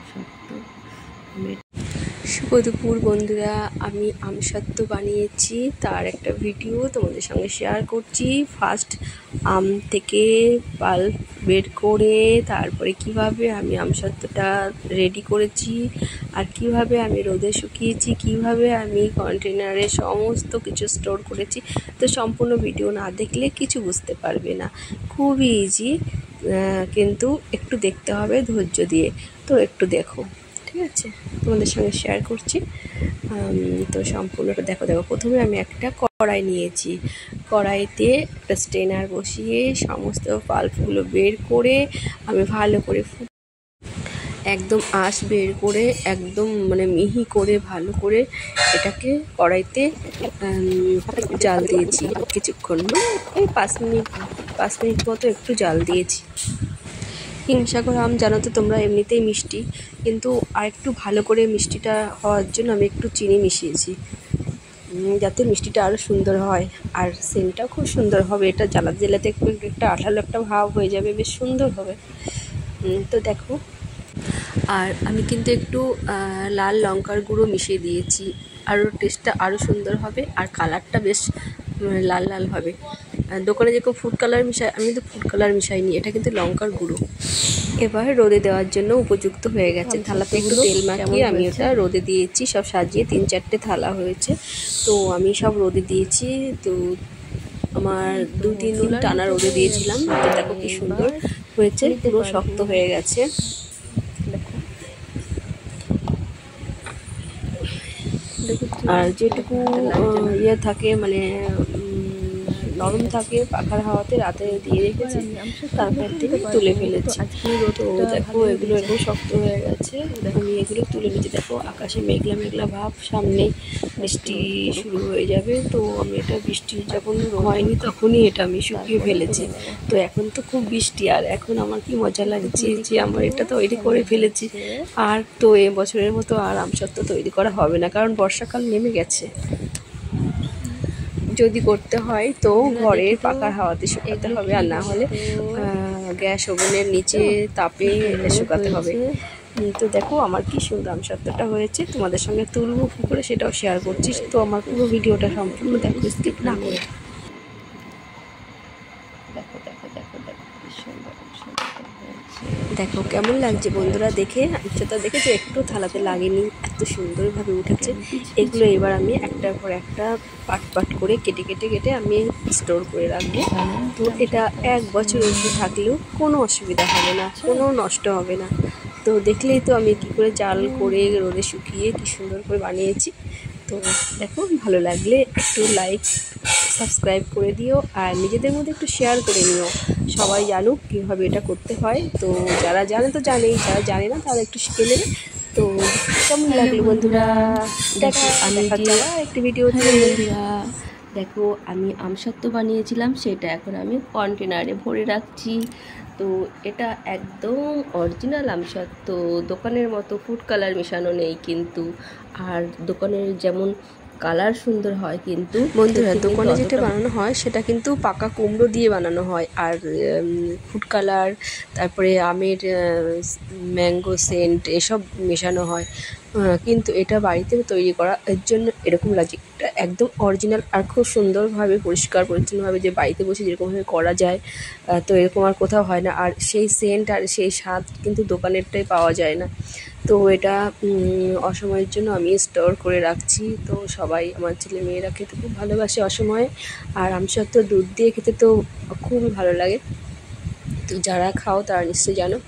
আমসত্ত্ব। শুভ দুপুর বন্ধুরা, আমি আমসত্ত্ব বানিয়েছি তার একটা ভিডিও তোমাদের সঙ্গে শেয়ার করছি। ফার্স্ট আম থেকে পাল্প বের করে তারপরে কিভাবে আমি আমসত্ত্বটা রেডি করেছি আর কিভাবে আমি রোদে শুকিয়েছি, কিভাবে আমি কন্টেনারে সমস্ত কিছু স্টোর করেছি। তো সম্পূর্ণ ভিডিও না দেখলে কিছু বুঝতে পারবে না। খুবই ইজি, কিন্তু একটু দেখতে হবে ধৈর্য দিয়ে। তো একটু দেখো, ঠিক আছে? তোমাদের সঙ্গে শেয়ার করছি। তো সম্পূর্ণটা দেখো। প্রথমে আমি একটা কড়াই নিয়েছি, কড়াইতে একটা স্ট্রেনার বসিয়ে সমস্ত পাল্পগুলো বের করে আমি ভালো করে একদম আঁশ বের করে একদম মিহি করে ভালো করে এটাকে কড়াইতে জাল দিয়েছি কিছুক্ষণ, এই 5 মিনিট মতো একটু জাল দিয়েছি। হিমসাগর আম জানো তো তোমরা এমনিতেই মিষ্টি, কিন্তু আর একটু ভালো করে মিষ্টিটা হওয়ার জন্য আমি একটু চিনি মিশিয়েছি, যাতে মিষ্টিটা আরও সুন্দর হয় আর সেন্টটাও খুব সুন্দর হবে। এটা জেলাতে একটু একটা আঠালো একটা ভাব হয়ে যাবে, বেশ সুন্দর হবে। তো দেখো, আর আমি কিন্তু একটু লাল লঙ্কার গুঁড়ো মিশিয়ে দিয়েছি, আরও টেস্টটা আরও সুন্দর হবে আর কালারটা বেশ লাল লাল হবে। দোকানে যেরকম ফুড কালার মিশাই, আমি কিন্তু ফুড কালার মিশাইনি, এটা কিন্তু লঙ্কার গুঁড়ো। এবার রোদে দেওয়ার জন্য উপযুক্ত হয়ে গেছে। থালাতে একটু তেল মাখিয়ে আমি ওটা রোদে দিয়েছি, সব সাজিয়ে 3-4টে থালা হয়েছে। তো আমি সব রোদে দিয়েছি। তো আমার 2-3 দিন টানা রোদে দিয়েছিলাম। তো দেখো কি সুন্দর হয়েছে, পুরো শক্ত হয়ে গেছে। আর যেটুকু ইয়ে থাকে নরম থাকে পাখার হাওয়াতে রাতে দিয়ে রেখেছি, তারপর থেকে তুলে ফেলেছি। তো দেখো এগুলো একদম শক্ত হয়ে গেছে, আমি এগুলো তুলে নিচ্ছি। দেখো আকাশে মেঘলা মেঘলা ভাব, সামনে বৃষ্টি শুরু হয়ে যাবে। তো আমি এটা বৃষ্টি যখন হয়নি তখনই এটা আমি শুকিয়ে ফেলেছি। তো এখন তো খুব বৃষ্টি, আর এখন আমার কি মজা লাগছে যে আমার এটা তৈরি করে ফেলেছি। আর তো এবছরের মতো আর আমসত্ত্ব তৈরি করা হবে না, কারণ বর্ষাকাল নেমে গেছে। যদি করতে হয় তো ঘরের পাখার হাওয়াতে শুকাতে হবে, আর না হলে গ্যাস ওভেনের নিচে তাপে শুকাতে হবে। তো দেখো আমার কি সুন্দর আমসত্ত্বটা হয়েছে, তোমাদের সঙ্গে তুলবো করে সেটাও শেয়ার করছি। তো আমার পুরো ভিডিওটা সম্পূর্ণ দেখো, স্কিপ না করে। দেখো কেমন লাগছে বন্ধুরা দেখে। আমসত্ত্ব দেখেছো, একটু থালাতে লাগেনি, এত সুন্দরভাবে উঠেছে। এগুলো এবার আমি একটার পর একটা পাট করে কেটে আমি স্টোর করে রাখবো। তো এটা 1 বছর অবধি থাকলেও কোনো অসুবিধা হবে না, কোনো নষ্ট হবে না। তো দেখলেই তো আমি কি করে জাল করে রোদে শুকিয়ে কি সুন্দর করে বানিয়েছি। তো দেখো, ভালো লাগলে একটু লাইক সাবস্ক্রাইব করে দিও, আর নিজেদের মধ্যে একটু শেয়ার করে নিও, সবাই জানুক কীভাবে এটা করতে হয়। তো যারা জানে তো জানেই, যারা জানে না তারা একটু শিখে নেবে। তো কেমন লাগলো বন্ধুরা, দেখো আমি একটি ভিডিও বন্ধুরা দেখো আমি আমসত্ত্ব বানিয়েছিলাম, সেটা এখন আমি কন্টেনারে ভরে রাখছি। তো এটা একদম অরিজিনাল আমসত্ত্ব, দোকানের মতো ফুড কালার মেশানো নেই কিন্তু। আর দোকানের যেমন কালার সুন্দর হয়, কিন্তু বন্ধুরা দোকানে যেটা বানানো হয় সেটা কিন্তু পাকা কুমড়ো দিয়ে বানানো হয়, আর ফুড কালার, তারপরে আমের ম্যাঙ্গো সেন্ট এসব মেশানো হয়। কিন্তু এটা বাড়িতে তৈরি করা, এর জন্য এরকম লাগছে। এটা একদম অরিজিনাল আর খুব সুন্দরভাবে পরিষ্কার পরিচ্ছন্নভাবে যে বাড়িতে বসে যেরকমভাবে করা যায়, তো এরকম আর কোথাও হয় না। আর সেই সেন্ট আর সেই স্বাদ কিন্তু দোকানেরটাই পাওয়া যায় না। তো এটা অসময়ের জন্য আমি স্টোর করে রাখছি। তো সবাই, আমার ছেলে মেয়েরা খেতে খুব ভালোবাসে অসময়ে, আর আমসত্ত্ব দুধ দিয়ে খেতে তো খুবই ভালো লাগে। তো যারা খাও তারা নিশ্চয়ই জানো।